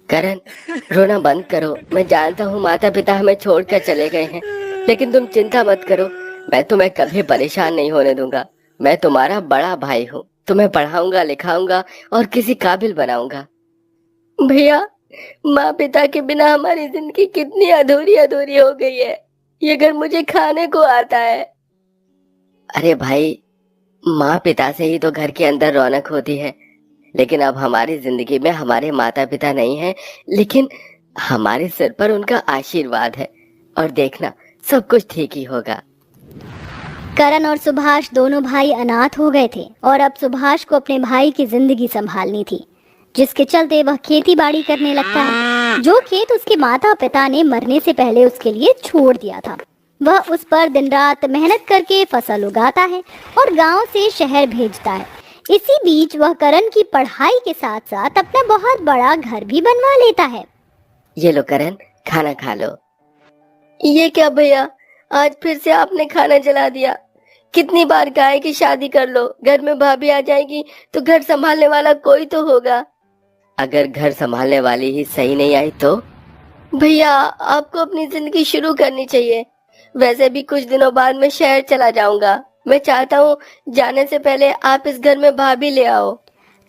करण, रोना बंद करो। मैं जानता हूँ माता पिता हमें छोड़कर चले गए हैं, लेकिन तुम चिंता मत करो। मैं तुम्हें कभी परेशान नहीं होने दूंगा। मैं तुम्हारा बड़ा भाई हूँ, तुम्हें पढ़ाऊंगा, लिखाऊंगा और किसी काबिल बनाऊंगा। भैया, माँ पिता के बिना हमारी जिंदगी कितनी अधूरी अधूरी हो गई है। ये घर मुझे खाने को आता है। अरे भाई, माँ पिता से ही तो घर के अंदर रौनक होती है। लेकिन अब हमारी जिंदगी में हमारे माता पिता नहीं हैं, लेकिन हमारे सिर पर उनका आशीर्वाद है। और देखना, सब कुछ ठीक ही होगा। करण और सुभाष दोनों भाई अनाथ हो गए थे और अब सुभाष को अपने भाई की जिंदगी संभालनी थी, जिसके चलते वह खेती बाड़ी करने लगता है, जो खेत उसके माता पिता ने मरने से पहले उसके लिए छोड़ दिया था। वह उस पर दिन रात मेहनत करके फसल उगाता है और गांव से शहर भेजता है। इसी बीच वह करण की पढ़ाई के साथ साथ अपना बहुत बड़ा घर भी बनवा लेता है। ये लो करण, खाना खा लो। ये क्या भैया, आज फिर से आपने खाना जला दिया। कितनी बार कहा है कि शादी कर लो, घर में भाभी आ जाएगी तो घर संभालने वाला कोई तो होगा। अगर घर संभालने वाली ही सही नहीं आई तो? भैया, आपको अपनी जिंदगी शुरू करनी चाहिए। वैसे भी कुछ दिनों बाद मैं शहर चला जाऊंगा। मैं चाहता हूँ जाने से पहले आप इस घर में भाभी ले आओ।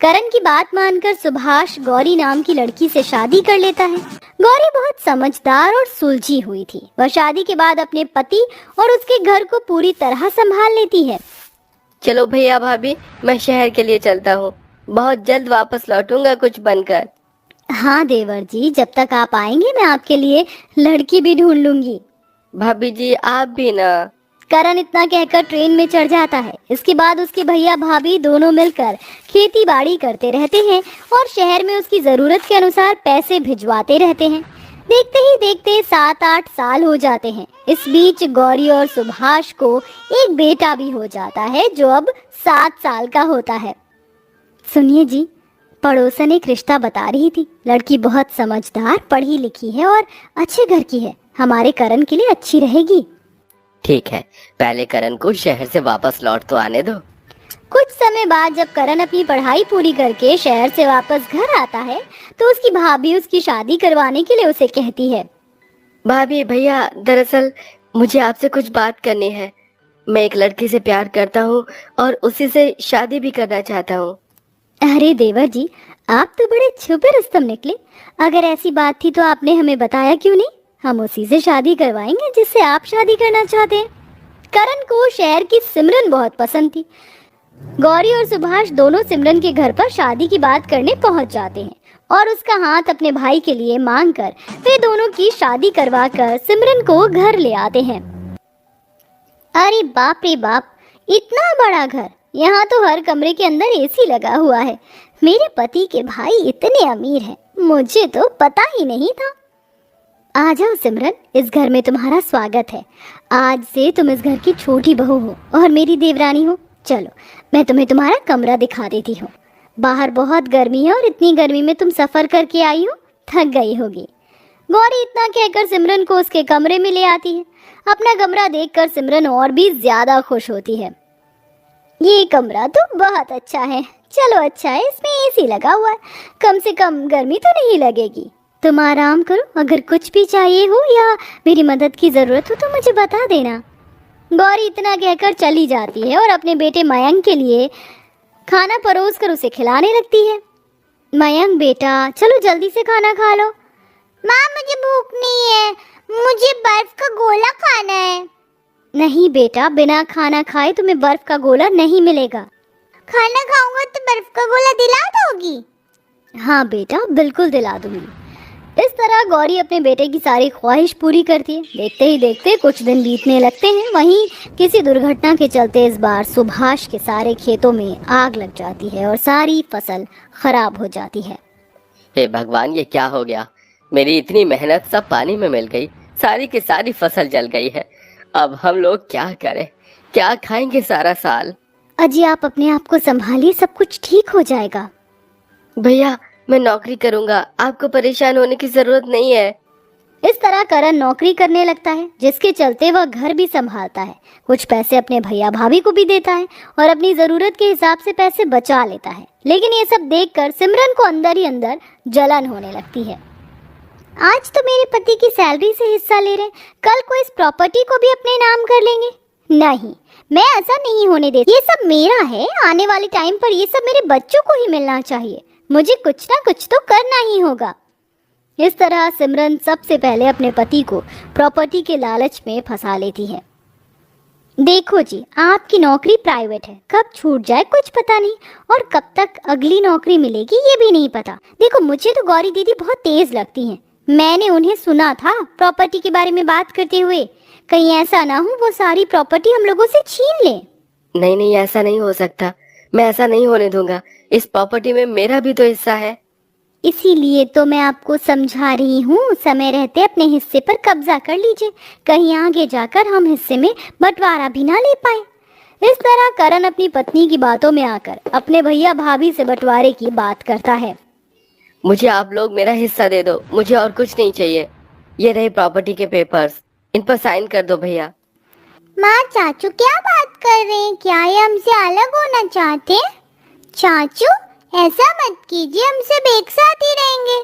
करण की बात मानकर सुभाष गौरी नाम की लड़की से शादी कर लेता है। गौरी बहुत समझदार और सुलझी हुई थी। वह शादी के बाद अपने पति और उसके घर को पूरी तरह संभाल लेती है। चलो भैया भाभी, मैं शहर के लिए चलता हूँ। बहुत जल्द वापस लौटूंगा कुछ बनकर। हाँ देवर जी, जब तक आप आएंगे मैं आपके लिए लड़की भी ढूंढ लूंगी। भाभी जी, आप भी ना। करण इतना कहकर ट्रेन में चढ़ जाता है। इसके बाद उसके भैया भाभी दोनों मिलकर खेती बाड़ी करते रहते हैं और शहर में उसकी जरूरत के अनुसार पैसे भिजवाते रहते हैं। देखते ही देखते 7-8 साल हो जाते हैं। इस बीच गौरी और सुभाष को एक बेटा भी हो जाता है, जो अब 7 साल का होता है। सुनिए जी, पड़ोसन एक रिश्ता बता रही थी। लड़की बहुत समझदार, पढ़ी लिखी है और अच्छे घर की है। हमारे करण के लिए अच्छी रहेगी। ठीक है, पहले करण को शहर से वापस लौट तो आने दो। कुछ समय बाद जब करण अपनी पढ़ाई पूरी करके शहर से वापस घर आता है तो उसकी भाभी उसकी शादी करवाने के लिए उसे कहती है। भाभी भैया, दरअसल मुझे आपसे कुछ बात करनी है। मैं एक लड़की से प्यार करता हूँ और उसी से शादी भी करना चाहता हूँ। अरे देवर जी, आप तो बड़े छुपे रुस्तम निकले। अगर ऐसी बात थी तो आपने हमें बताया क्यों नहीं? हम उसी से शादी करवाएंगे जिससे आप शादी करना चाहते हैं। करण को शहर की सिमरन बहुत पसंद थी। गौरी और सुभाष दोनों सिमरन के घर पर शादी की बात करने पहुंच जाते हैं और उसका हाथ अपने भाई के लिए मांगकर वे दोनों की शादी करवाकर सिमरन को घर ले आते हैं। अरे बाप रे बाप, इतना बड़ा घर! यहाँ तो हर कमरे के अंदर एसी लगा हुआ है। मेरे पति के भाई इतने अमीर हैं, मुझे तो पता ही नहीं था। आ जाओ सिमरन, इस घर में तुम्हारा स्वागत है। आज से तुम इस घर की छोटी बहू हो और मेरी देवरानी हो। चलो, मैं तुम्हें तुम्हारा कमरा दिखा देती हूँ। बाहर बहुत गर्मी है और इतनी गर्मी में तुम सफ़र करके आई हो, थक गई होगी। गौरी इतना कहकर सिमरन को उसके कमरे में ले आती है। अपना कमरा देखकर सिमरन और भी ज़्यादा खुश होती है। ये कमरा तो बहुत अच्छा है। चलो अच्छा है, इसमें एसी लगा हुआ है, कम से कम गर्मी तो नहीं लगेगी। तुम आराम करो, अगर कुछ भी चाहिए हो या मेरी मदद की ज़रूरत हो तो मुझे बता देना। गौरी इतना कहकर चली जाती है और अपने बेटे मयंक के लिए खाना परोस कर उसे खिलाने लगती है। मयंक बेटा, चलो जल्दी से खाना खा लो। माँ, मुझे भूख नहीं है, मुझे बर्फ का गोला खाना है। नहीं बेटा, बिना खाना खाए तुम्हें बर्फ का गोला नहीं मिलेगा। खाना खाऊंगा तो बर्फ का गोला दिला दोगी? हाँ बेटा, बिल्कुल दिला दूंगी। इस तरह गौरी अपने बेटे की सारी ख्वाहिश पूरी करती है। देखते ही देखते कुछ दिन बीतने लगते हैं। वहीं किसी दुर्घटना के चलते इस बार सुभाष के सारे खेतों में आग लग जाती है और सारी फसल खराब हो जाती है। हे भगवान, ये क्या हो गया? मेरी इतनी मेहनत सब पानी में मिल गई। सारी की सारी फसल जल गई है। अब हम लोग क्या करें? क्या खाएंगे सारा साल? अजी, आप अपने आप को संभालिए, सब कुछ ठीक हो जाएगा। भैया, मैं नौकरी करूंगा, आपको परेशान होने की जरूरत नहीं है। इस तरह करण नौकरी करने लगता है, जिसके चलते वह घर भी संभालता है, कुछ पैसे अपने भैया भाभी को भी देता है और अपनी ज़रूरत के हिसाब से पैसे बचा लेता है। लेकिन ये सब देखकर सिमरन को अंदर ही अंदर जलन होने लगती है। आज तो मेरे पति की सैलरी से हिस्सा ले रहे हैं, कल को इस प्रॉपर्टी को भी अपने नाम कर लेंगे। नहीं, मैं ऐसा नहीं होने देती। ये सब मेरा है, आने वाले टाइम पर ये सब मेरे बच्चों को ही मिलना चाहिए। मुझे कुछ ना कुछ तो करना ही होगा। इस तरह सिमरन सबसे पहले अपने पति को प्रॉपर्टी के लालच में फंसा लेती है। देखो जी, आपकी नौकरी प्राइवेट है, कब छूट जाए कुछ पता नहीं, और कब तक अगली नौकरी मिलेगी ये भी नहीं पता। देखो, मुझे तो गौरी दीदी बहुत तेज लगती हैं। मैंने उन्हें सुना था प्रॉपर्टी के बारे में बात करते हुए। कहीं ऐसा ना हो वो सारी प्रॉपर्टी हम लोगों से छीन ले। नहीं नहीं, ऐसा नहीं हो सकता। मैं ऐसा नहीं होने दूंगा। इस प्रॉपर्टी में मेरा भी तो हिस्सा है। इसीलिए तो मैं आपको समझा रही हूँ, समय रहते अपने हिस्से पर कब्जा कर लीजिए, कहीं आगे जाकर हम हिस्से में बंटवारा भी ना ले पाए। इस तरह करण अपनी पत्नी की बातों में आकर अपने भैया भाभी से बंटवारे की बात करता है। मुझे आप लोग मेरा हिस्सा दे दो, मुझे और कुछ नहीं चाहिए। ये रहे प्रॉपर्टी के पेपर्स, इन पर साइन कर दो भैया। माँ, चाचू क्या बात कर रहे हैं? क्या ये हमसे अलग होना चाहते हैं? चाचू, ऐसा मत कीजिए, हम सब एक साथ ही रहेंगे।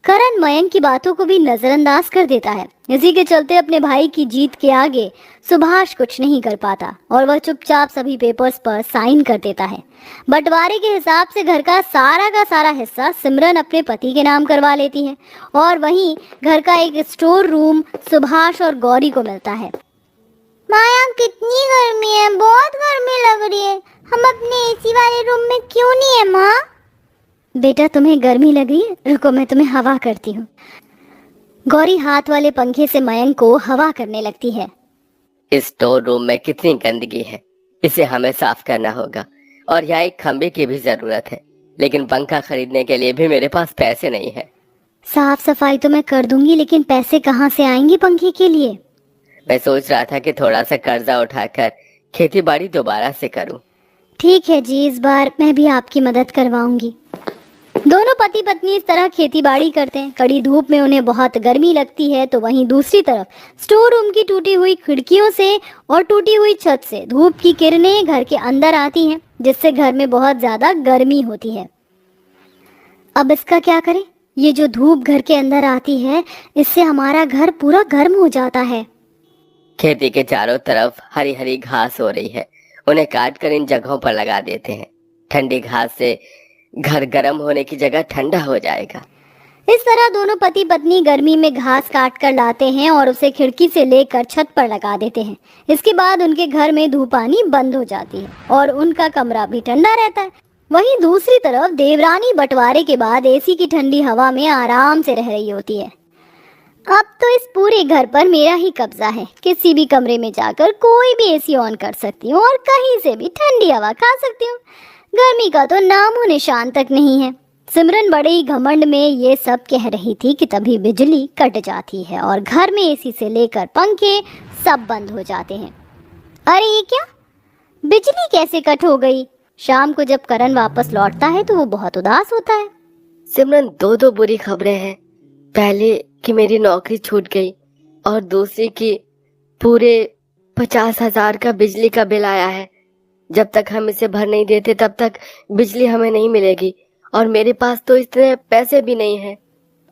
करण मयंक की बातों को भी नजरअंदाज कर देता है। इसी के चलते अपने भाई की जीत के आगे सुभाष कुछ नहीं कर पाता और वह चुपचाप सभी पेपर्स पर साइन कर देता है। बंटवारे के हिसाब से घर का सारा हिस्सा सिमरन अपने पति के नाम करवा लेती है और वहीं घर का एक स्टोर रूम सुभाष और गौरी को मिलता है। माया, कितनी गर्मी है, बहुत गर्मी लग रही है। हम अपने एसी वाले रूम में क्यों नहीं है माँ? बेटा, तुम्हें गर्मी लग रही है? रुको, मैं तुम्हें हवा करती हूँ। गौरी हाथ वाले पंखे से मयंक को हवा करने लगती है। इस स्टोर रूम में कितनी गंदगी है, इसे हमें साफ करना होगा। और यहाँ एक खंबे की भी जरूरत है, लेकिन पंखा खरीदने के लिए भी मेरे पास पैसे नहीं है। साफ सफाई तो मैं कर दूंगी, लेकिन पैसे कहाँ से आएंगे पंखे के लिए? मैं सोच रहा था कि थोड़ा सा कर्जा उठाकर खेती बाड़ी दोबारा से करूं। ठीक है जी, इस बार मैं भी आपकी मदद करवाऊंगी। दोनों पति पत्नी इस तरह खेती बाड़ी करते हैं। कड़ी धूप में उन्हें बहुत गर्मी लगती है, तो वहीं दूसरी तरफ स्टोर रूम की टूटी हुई खिड़कियों से और टूटी हुई छत से धूप की किरणें घर के अंदर आती हैं, जिससे घर में बहुत ज्यादा गर्मी होती है। अब इसका क्या करें? ये जो धूप घर के अंदर आती है, इससे हमारा घर पूरा गर्म हो जाता है। खेती के चारों तरफ हरी हरी घास हो रही है, उन्हें काट कर इन जगहों पर लगा देते हैं। ठंडी घास से घर गर्म होने की जगह ठंडा हो जाएगा। इस तरह दोनों पति पत्नी गर्मी में घास काट कर लाते हैं और उसे खिड़की से लेकर छत पर लगा देते हैं। इसके बाद उनके घर में धूप आनी बंद हो जाती है और उनका कमरा भी ठंडा रहता है। वहीं दूसरी तरफ देवरानी बंटवारे के बाद एसी की ठंडी हवा में आराम से रह रही होती है। अब तो इस पूरे घर पर मेरा ही कब्जा है। किसी भी कमरे में जाकर कोई भी एसी ऑन कर सकती हूँ और कहीं से भी ठंडी हवा खा सकती हूँ। गर्मी का तो नामो निशान तक नहीं है। सिमरन बड़े ही घमंड में ये सब कह रही थी कि तभी बिजली कट जाती है और घर में एसी से लेकर पंखे सब बंद हो जाते हैं। अरे ये क्या, बिजली कैसे कट हो गई? शाम को जब करण वापस लौटता है तो वो बहुत उदास होता है। सिमरन, दो बुरी खबरें हैं। पहले कि मेरी नौकरी छूट गई और दूसरी कि पूरे 50,000 का बिजली का बिल आया है। जब तक हम इसे भर नहीं देते तब तक बिजली हमें नहीं मिलेगी और मेरे पास तो इतने पैसे भी नहीं है।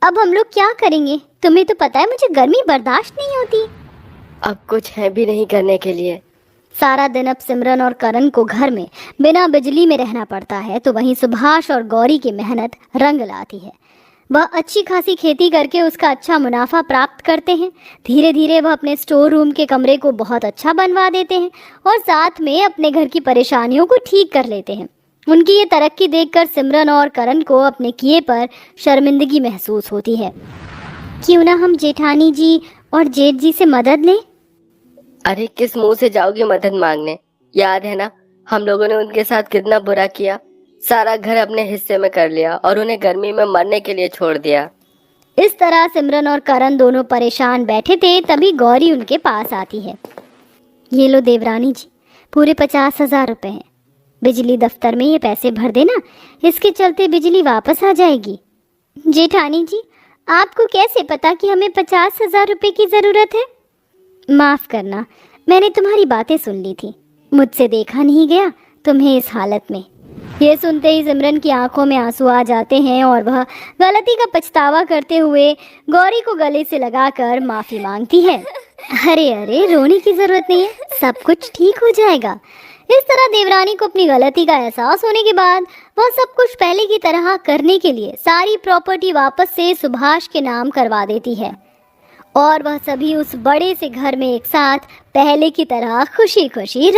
अब हम लोग क्या करेंगे? तुम्हें तो पता है मुझे गर्मी बर्दाश्त नहीं होती। अब कुछ है भी नहीं करने के लिए। सारा दिन अब सिमरन और करण को घर में बिना बिजली में रहना पड़ता है, तो वहीं सुभाष और गौरी की मेहनत रंग लाती है। वह अच्छी खासी खेती करके उसका अच्छा मुनाफा प्राप्त करते हैं। धीरे धीरे वह अपने स्टोर रूम के कमरे को बहुत अच्छा बनवा देते हैं और साथ में अपने घर की परेशानियों को ठीक कर लेते हैं। उनकी ये तरक्की देखकर सिमरन और करण को अपने किए पर शर्मिंदगी महसूस होती है। क्यों ना हम जेठानी जी और जेठ जी से मदद लें? अरे, किस मुंह से जाओगे मदद मांगने? याद है ना, हम लोगों ने उनके साथ कितना बुरा किया। सारा घर अपने हिस्से में कर लिया और उन्हें गर्मी में मरने के लिए छोड़ दिया। इस तरह सिमरन और करण दोनों परेशान बैठे थे, तभी गौरी उनके पास आती है। ये लो देवरानी जी, पूरे 50,000 रुपए हैं। बिजली दफ्तर में ये पैसे भर देना, इसके चलते बिजली वापस आ जाएगी। जेठानी जी, आपको कैसे पता कि हमें 50,000 रुपए की जरूरत है? माफ करना, मैंने तुम्हारी बातें सुन ली थी, मुझसे देखा नहीं गया तुम्हें इस हालत में। ये सुनते ही सिमरन की आंखों में आंसू आ जाते हैं और वह गलती का पछतावा करते हुए गौरी को गले से लगाकर माफी मांगती है। अरे अरे, रोने की जरूरत नहीं है, सब कुछ ठीक हो जाएगा। इस तरह देवरानी को अपनी गलती का एहसास होने के बाद वह सब कुछ पहले की तरह करने के लिए सारी प्रॉपर्टी वापस से सुभाष के नाम करवा देती है और वह सभी उस बड़े से घर में एक साथ पहले की तरह खुशी खुशी